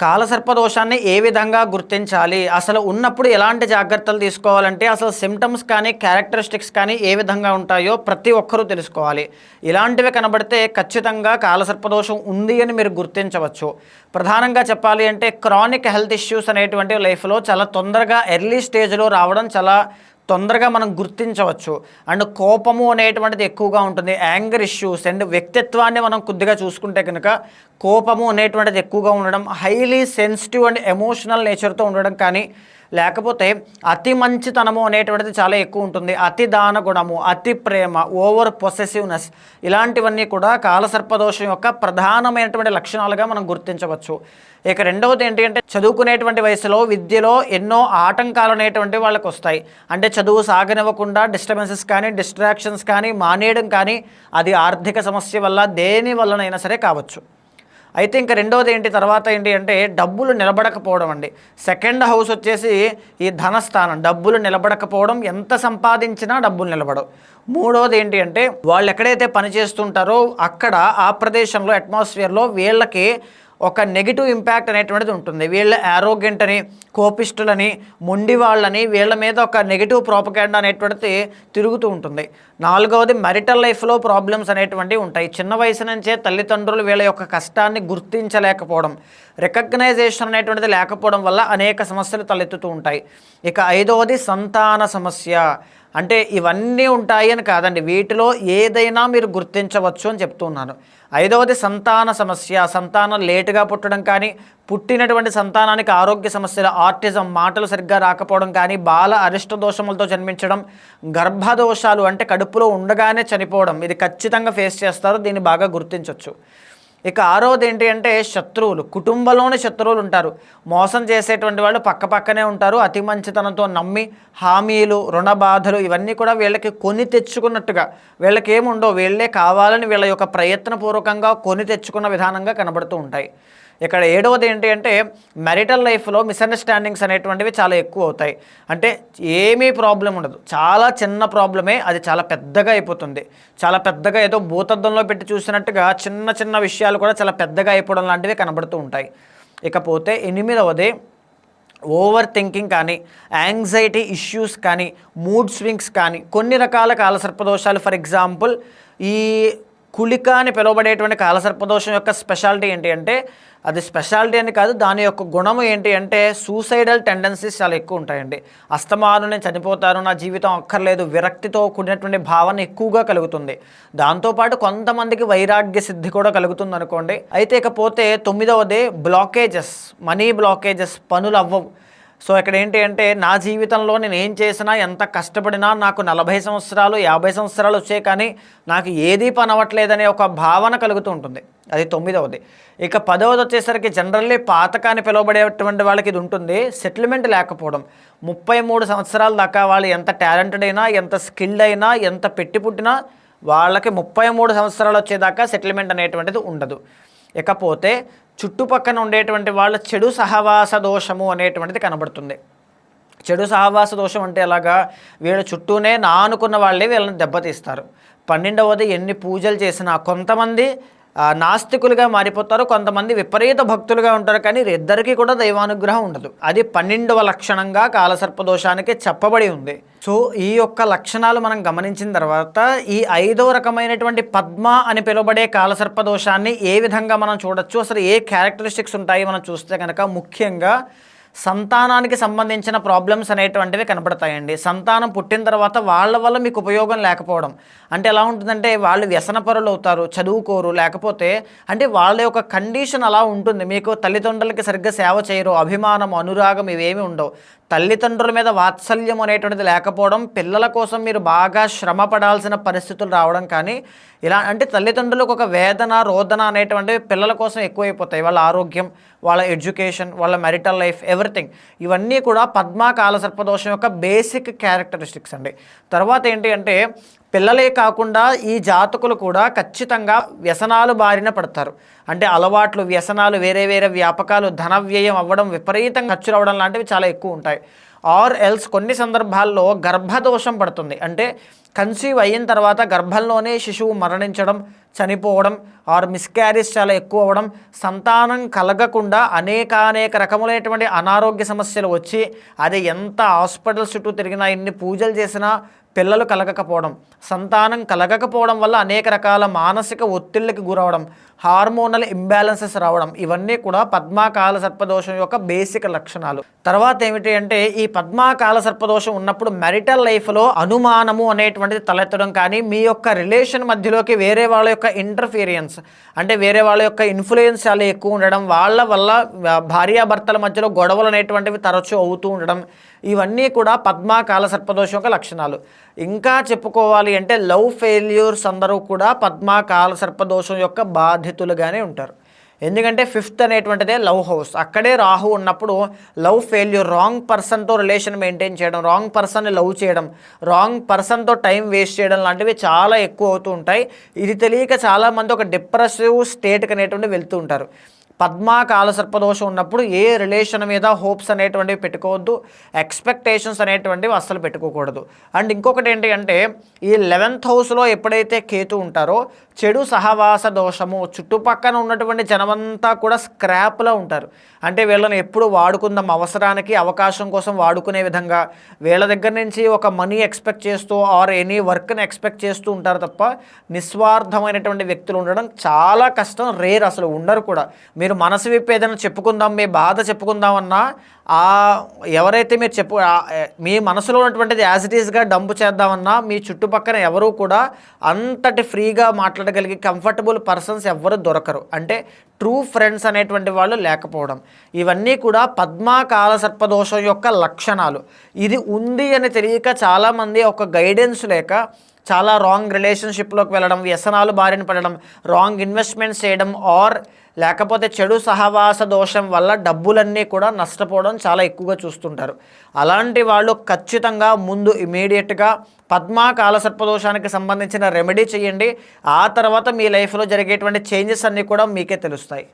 కాలసర్పదోషాన్ని ఏ విధంగా గుర్తించాలి, అసలు ఉన్నప్పుడు ఎలాంటి జాగ్రత్తలు తీసుకోవాలంటే అసలు సిమ్టమ్స్ కానీ క్యారెక్టరిస్టిక్స్ కానీ ఏ విధంగా ఉంటాయో ప్రతి ఒక్కరూ తెలుసుకోవాలి. ఇలాంటివి కనబడితే ఖచ్చితంగా కాలసర్పదోషం ఉంది అని మీరు గుర్తించవచ్చు. ప్రధానంగా చెప్పాలి అంటే క్రానిక్ హెల్త్ ఇష్యూస్ అనేటువంటి లైఫ్లో చాలా తొందరగా ఎర్లీ స్టేజ్లో రావడం చాలా తొందరగా మనం గుర్తించవచ్చు. అండ్ కోపము అనేటువంటిది ఎక్కువగా ఉంటుంది, యాంగర్ ఇష్యూస్ అండ్ వ్యక్తిత్వాన్ని మనం కొద్దిగా చూసుకుంటే కనుక కోపము అనేటువంటిది ఎక్కువగా ఉండడం, హైలీ సెన్సిటివ్ అండ్ ఎమోషనల్ నేచర్తో ఉండడం, కానీ లేకపోతే అతి మంచితనము అనేటువంటిది చాలా ఎక్కువ ఉంటుంది, అతి దాన గుణము, అతి ప్రేమ, ఓవర్ పొసెసివ్నెస్, ఇలాంటివన్నీ కూడా కాలసర్పదోషం యొక్క ప్రధానమైనటువంటి లక్షణాలుగా మనం గుర్తించవచ్చు. ఇక రెండవది ఏంటి అంటే చదువుకునేటువంటి వయసులో విద్యలో ఎన్నో ఆటంకాలు అనేటువంటివి వాళ్ళకి వస్తాయి. అంటే చదువు సాగనివ్వకుండా డిస్టర్బెన్సెస్ కానీ డిస్ట్రాక్షన్స్ కానీ మానేయడం కానీ, అది ఆర్థిక సమస్య వల్ల దేని వల్లనైనా సరే కావచ్చు. అయితే ఇంకా రెండవది ఏంటి తర్వాత ఏంటి అంటే డబ్బులు నిలబడకపోవడం అండి. సెకండ్ హౌస్ వచ్చేసి ఈ ధనస్థానం, డబ్బులు నిలబడకపోవడం, ఎంత సంపాదించినా డబ్బులు నిలబడవు. మూడవది ఏంటి అంటే వాళ్ళు ఎక్కడైతే పని చేస్తుంటారో అక్కడ ఆ ప్రదేశంలో అట్మాస్ఫియర్లో వీళ్ళకి ఒక నెగిటివ్ ఇంపాక్ట్ అనేటువంటిది ఉంటుంది. వీళ్ళ యారోగెంట్ అని, కోపిస్టులని, మొండి వాళ్ళని, వీళ్ళ మీద ఒక నెగిటివ్ ప్రోపగాండా అనేటువంటిది తిరుగుతూ ఉంటుంది. నాలుగవది మ్యారిటల్ లైఫ్లో ప్రాబ్లమ్స్ అనేటువంటివి ఉంటాయి. చిన్న వయసు నుంచే తల్లిదండ్రులు వీళ్ళ యొక్క కష్టాన్ని గుర్తించలేకపోవడం, రికగ్నైజేషన్ అనేటువంటిది లేకపోవడం వల్ల అనేక సమస్యలు తలెత్తుతూ ఉంటాయి. ఇక ఐదవది సంతాన సమస్య. అంటే ఇవన్నీ ఉంటాయి అని కాదండి, వీటిలో ఏదైనా మీరు గుర్తించవచ్చు అని చెప్తున్నాను. ఐదవది సంతాన సమస్య, సంతానం లేటుగా పుట్టడం కానీ, పుట్టినటువంటి సంతానానికి ఆరోగ్య సమస్యలు, ఆర్టిజం, మాటలు సరిగ్గా రాకపోవడం కానీ, బాల అరిష్ట దోషములతో జన్మించడం, గర్భదోషాలు అంటే కడుపులో ఉండగానే చనిపోవడం, ఇది ఖచ్చితంగా ఫేస్ చేస్తారు, దీన్ని బాగా గుర్తించవచ్చు. ఇక ఆరోది ఏంటి అంటే శత్రువులు, కుటుంబంలోని శత్రువులు ఉంటారు, మోసం చేసేటువంటి వాళ్ళు పక్కనే ఉంటారు, అతి మంచితనంతో నమ్మి హామీలు, రుణ బాధలు ఇవన్నీ కూడా వీళ్ళకి కొని తెచ్చుకున్నట్టుగా, వీళ్ళకి ఏముండవు, వీళ్ళే కావాలని వీళ్ళ యొక్క ప్రయత్నపూర్వకంగా కొని తెచ్చుకున్న విధానంగా కనబడుతూ ఉంటాయి. ఇక్కడ ఏడవది ఏంటి అంటే మ్యారిటల్ లైఫ్లో మిస్అండర్స్టాండింగ్స్ అనేటువంటివి చాలా ఎక్కువ అవుతాయి. అంటే ఏమీ ప్రాబ్లం ఉండదు, చాలా చిన్న ప్రాబ్లమే అది చాలా పెద్దగా అయిపోతుంది. చాలా పెద్దగా ఏదో భూతద్దంలో పెట్టి చూసినట్టుగా చిన్న చిన్న విషయాలు కూడా చాలా పెద్దగా అయిపోవడం లాంటివి కనబడుతూ ఉంటాయి. ఇకపోతే ఎనిమిదవది ఓవర్ థింకింగ్ కానీ, యాంగ్జైటీ ఇష్యూస్ కానీ, మూడ్ స్వింగ్స్ కానీ, కొన్ని రకాల కాలసర్పదోషాలు. ఫర్ ఎగ్జాంపుల్ ఈ కుళిక అని పిలువబడేటువంటి కాలసర్పదోషం యొక్క స్పెషాలిటీ ఏంటి అంటే, అది స్పెషాలిటీ అని కాదు, దాని యొక్క గుణము ఏంటి అంటే సూసైడల్ టెండెన్సీస్ చాలా ఎక్కువ ఉంటాయండి. అస్తమాను నేను చనిపోతాను, నా జీవితం అక్కర్లేదు, విరక్తితో కూడినటువంటి భావన ఎక్కువగా కలుగుతుంది. దాంతోపాటు కొంతమందికి వైరాగ్య సిద్ధి కూడా కలుగుతుంది అనుకోండి. అయితే ఇకపోతే తొమ్మిదవది బ్లాకేజెస్, మనీ బ్లాకేజెస్, పనులు అవ్వవు. సో ఇక్కడ ఏంటి అంటే నా జీవితంలో నేను ఏం చేసినా, ఎంత కష్టపడినా నాకు 40 సంవత్సరాలు 50 సంవత్సరాలు వచ్చాయి కానీ నాకు ఏదీ పని అవ్వట్లేదనే ఒక భావన కలుగుతూ ఉంటుంది. అది తొమ్మిదవది. ఇక 10వది వచ్చేసరికి జనరల్లీ పాతకాన్ని పిలువబడేటువంటి వాళ్ళకి ఇది ఉంటుంది, సెటిల్మెంట్ లేకపోవడం. 33 సంవత్సరాల దాకా వాళ్ళు ఎంత టాలెంటెడ్ అయినా, ఎంత స్కిల్డ్ అయినా, ఎంత పెట్టి పుట్టినా వాళ్ళకి 33 సంవత్సరాలు వచ్చేదాకా సెటిల్మెంట్ అనేటువంటిది ఉండదు. ఇకపోతే చుట్టుపక్కన ఉండేటువంటి వాళ్ళ చెడు సహవాస దోషము అనేటువంటిది కనబడుతుంది. చెడు సహవాస దోషం అంటే ఎలాగా, వీళ్ళ చుట్టూనే నానుకున్న వాళ్ళే వీళ్ళని దెబ్బతీస్తారు. 12వది ఎన్ని పూజలు చేసినా కొంతమంది నాస్తికులుగా మారిపోతారు, కొంతమంది విపరీత భక్తులుగా ఉంటారు, కానీ ఇద్దరికీ కూడా దైవానుగ్రహం ఉండదు. అది 12వ లక్షణంగా కాలసర్పదోషానికి చెప్పబడి ఉంది. సో ఈ యొక్క లక్షణాలు మనం గమనించిన తర్వాత ఈ 5వ రకమైనటువంటి పద్మ అని పిలువబడే కాలసర్పదోషాన్ని ఏ విధంగా మనం చూడొచ్చు, అసలు ఏ క్యారెక్టరిస్టిక్స్ ఉంటాయి మనం చూస్తే కనుక ముఖ్యంగా సంతానానికి సంబంధించిన ప్రాబ్లమ్స్ అనేటువంటివి కనపడతాయండి. సంతానం పుట్టిన తర్వాత వాళ్ళ వల్ల మీకు ఉపయోగం లేకపోవడం అంటే ఎలా ఉంటుందంటే వాళ్ళు వ్యసనపరులు అవుతారు, చదువుకోరు, లేకపోతే అంటే వాళ్ళ యొక్క కండిషన్ అలా ఉంటుంది. మీకు తల్లిదండ్రులకి సరిగ్గా సేవ చేయరు, అభిమానం, అనురాగం ఇవేమీ ఉండవు. తల్లిదండ్రుల మీద వాత్సల్యం అనేటువంటిది లేకపోవడం, పిల్లల కోసం మీరు బాగా శ్రమ పడాల్సిన పరిస్థితులు రావడం, కానీ ఇలా అంటే తల్లిదండ్రులకు ఒక వేదన, రోదన అనేటువంటివి పిల్లల కోసం ఎక్కువైపోతాయి. వాళ్ళ ఆరోగ్యం, వాళ్ళ ఎడ్యుకేషన్, వాళ్ళ మ్యారిటల్ లైఫ్, ఎవ్రీథింగ్ ఇవన్నీ కూడా పద్మ కాలసర్పదోషం యొక్క బేసిక్ క్యారెక్టరిస్టిక్స్ అండి. తర్వాత ఏంటి అంటే పిల్లలే కాకుండా ఈ జాతకులు కూడా ఖచ్చితంగా వ్యసనాలు బారిన పడతారు. అంటే అలవాట్లు, వ్యసనాలు, వేరే వేరే వ్యాపకాలు, ధన వ్యయం అవ్వడం, విపరీతంగా ఖర్చులు అవ్వడం లాంటివి చాలా ఎక్కువ ఉంటాయి. ఆర్ ఎల్స్ కొన్ని సందర్భాల్లో గర్భదోషం పడుతుంది. అంటే కన్సీవ్ అయిన తర్వాత గర్భంలోనే శిశువు మరణించడం, చనిపోవడం ఆర్ మిస్క్యారేజ్ చాలా ఎక్కువ అవ్వడం, సంతానం కలగకుండా అనేక రకములైనటువంటి అనారోగ్య సమస్యలు వచ్చి అది ఎంత హాస్పిటల్స్ చుట్టూ తిరిగినా, ఎన్ని పూజలు చేసినా పిల్లలు కలగకపోవడం, సంతానం కలగకపోవడం వల్ల అనేక రకాల మానసిక ఒత్తిళ్ళకి గురవడం, హార్మోనల్ ఇంబ్యాలెన్సెస్ రావడం, ఇవన్నీ కూడా పద్మాకాల సర్పదోషం యొక్క బేసిక్ లక్షణాలు. తర్వాత ఏమిటి అంటే ఈ పద్మాకాల సర్పదోషం ఉన్నప్పుడు మెరిటల్ లైఫ్లో అనుమానము అనేటువంటిది తలెత్తడం కానీ, మీ యొక్క రిలేషన్ మధ్యలోకి వేరే వాళ్ళ యొక్క ఇంటర్ఫీరియన్స్ అంటే వేరే వాళ్ళ యొక్క ఇన్ఫ్లుయెన్స్ చాలా ఎక్కువ ఉండడం, వాళ్ళ వల్ల భార్యాభర్తల మధ్యలో గొడవలు అనేటువంటివి తరచూ అవుతూ ఉండడం, ఇవన్నీ కూడా పద్మాకాల సర్పదోషం యొక్క లక్షణాలు. ఇంకా చెప్పుకోవాలి అంటే లవ్ ఫెయిల్యూర్స్ అందరూ కూడా పద్మాకాల సర్పదోషం యొక్క బాధితులుగానే ఉంటారు. ఎందుకంటే 5th అనేటువంటిదే లవ్ హౌస్, అక్కడే రాహు ఉన్నప్పుడు లవ్ ఫెయిల్యూర్, రాంగ్ పర్సన్తో రిలేషన్ మెయింటైన్ చేయడం, రాంగ్ పర్సన్ని లవ్ చేయడం, రాంగ్ పర్సన్తో టైం వేస్ట్ చేయడం లాంటివి చాలా ఎక్కువ అవుతూ ఉంటాయి. ఇది తెలియక చాలామంది ఒక డిప్రెసివ్ స్టేట్కి అనేటువంటి వెళ్తూ ఉంటారు. పద్మాకాల సర్పదోషం ఉన్నప్పుడు ఏ రిలేషన్ మీద హోప్స్ అనేటువంటివి పెట్టుకోవద్దు, ఎక్స్పెక్టేషన్స్ అనేటువంటివి అస్సలు పెట్టుకోకూడదు. అండ్ ఇంకొకటి ఏంటి అంటే ఈ 11th హౌస్లో ఎప్పుడైతే కేతు ఉంటారో చెడు సహవాస దోషము, చుట్టుపక్కన ఉన్నటువంటి జనమంతా కూడా స్క్రాప్లో ఉంటారు. అంటే వీళ్ళని ఎప్పుడు వాడుకుందాం, అవసరానికి అవకాశం కోసం వాడుకునే విధంగా వీళ్ళ దగ్గర నుంచి ఒక మనీ ఎక్స్పెక్ట్ చేస్తూ ఆర్ ఎనీ వర్క్ని ఎక్స్పెక్ట్ చేస్తూ ఉంటారు తప్ప నిస్వార్థమైనటువంటి వ్యక్తులు ఉండడం చాలా కష్టం, రేర్, అసలు ఉండరు కూడా. మీరు మనసు విప్పి ఏదైనా చెప్పుకుందాం, మీ బాధ చెప్పుకుందామన్నా ఎవరైతే మీరు మీ మనసులో ఉన్నటువంటిది యాజ్ ఇట్ ఈస్గా డంప్ చేద్దామన్నా మీ చుట్టుపక్కల ఎవరూ కూడా అంతటి ఫ్రీగా మాట్లాడగలిగే కంఫర్టబుల్ పర్సన్స్ ఎవరు దొరకరు. అంటే ట్రూ ఫ్రెండ్స్ అనేటువంటి వాళ్ళు లేకపోవడం, ఇవన్నీ కూడా పద్మాకాల సర్పదోషం యొక్క లక్షణాలు. ఇది ఉంది అని తెలియక చాలామంది ఒక గైడెన్స్ లేక చాలా రాంగ్ రిలేషన్షిప్లోకి వెళ్ళడం, వ్యసనాలు బారిన పడడం, రాంగ్ ఇన్వెస్ట్మెంట్స్ చేయడం ఆర్ లేకపోతే చెడు సహవాస దోషం వల్ల డబ్బులన్నీ కూడా నష్టపోవడం చాలా ఎక్కువగా చూస్తుంటారు. అలాంటి వాళ్ళు ఖచ్చితంగా ముందు ఇమీడియట్గా పద్మాకాల సర్పదోషానికి సంబంధించిన రెమెడీ చేయండి. ఆ తర్వాత మీ లైఫ్లో జరిగేటువంటి చేంజెస్ అన్నీ కూడా మీకే తెలుస్తాయి.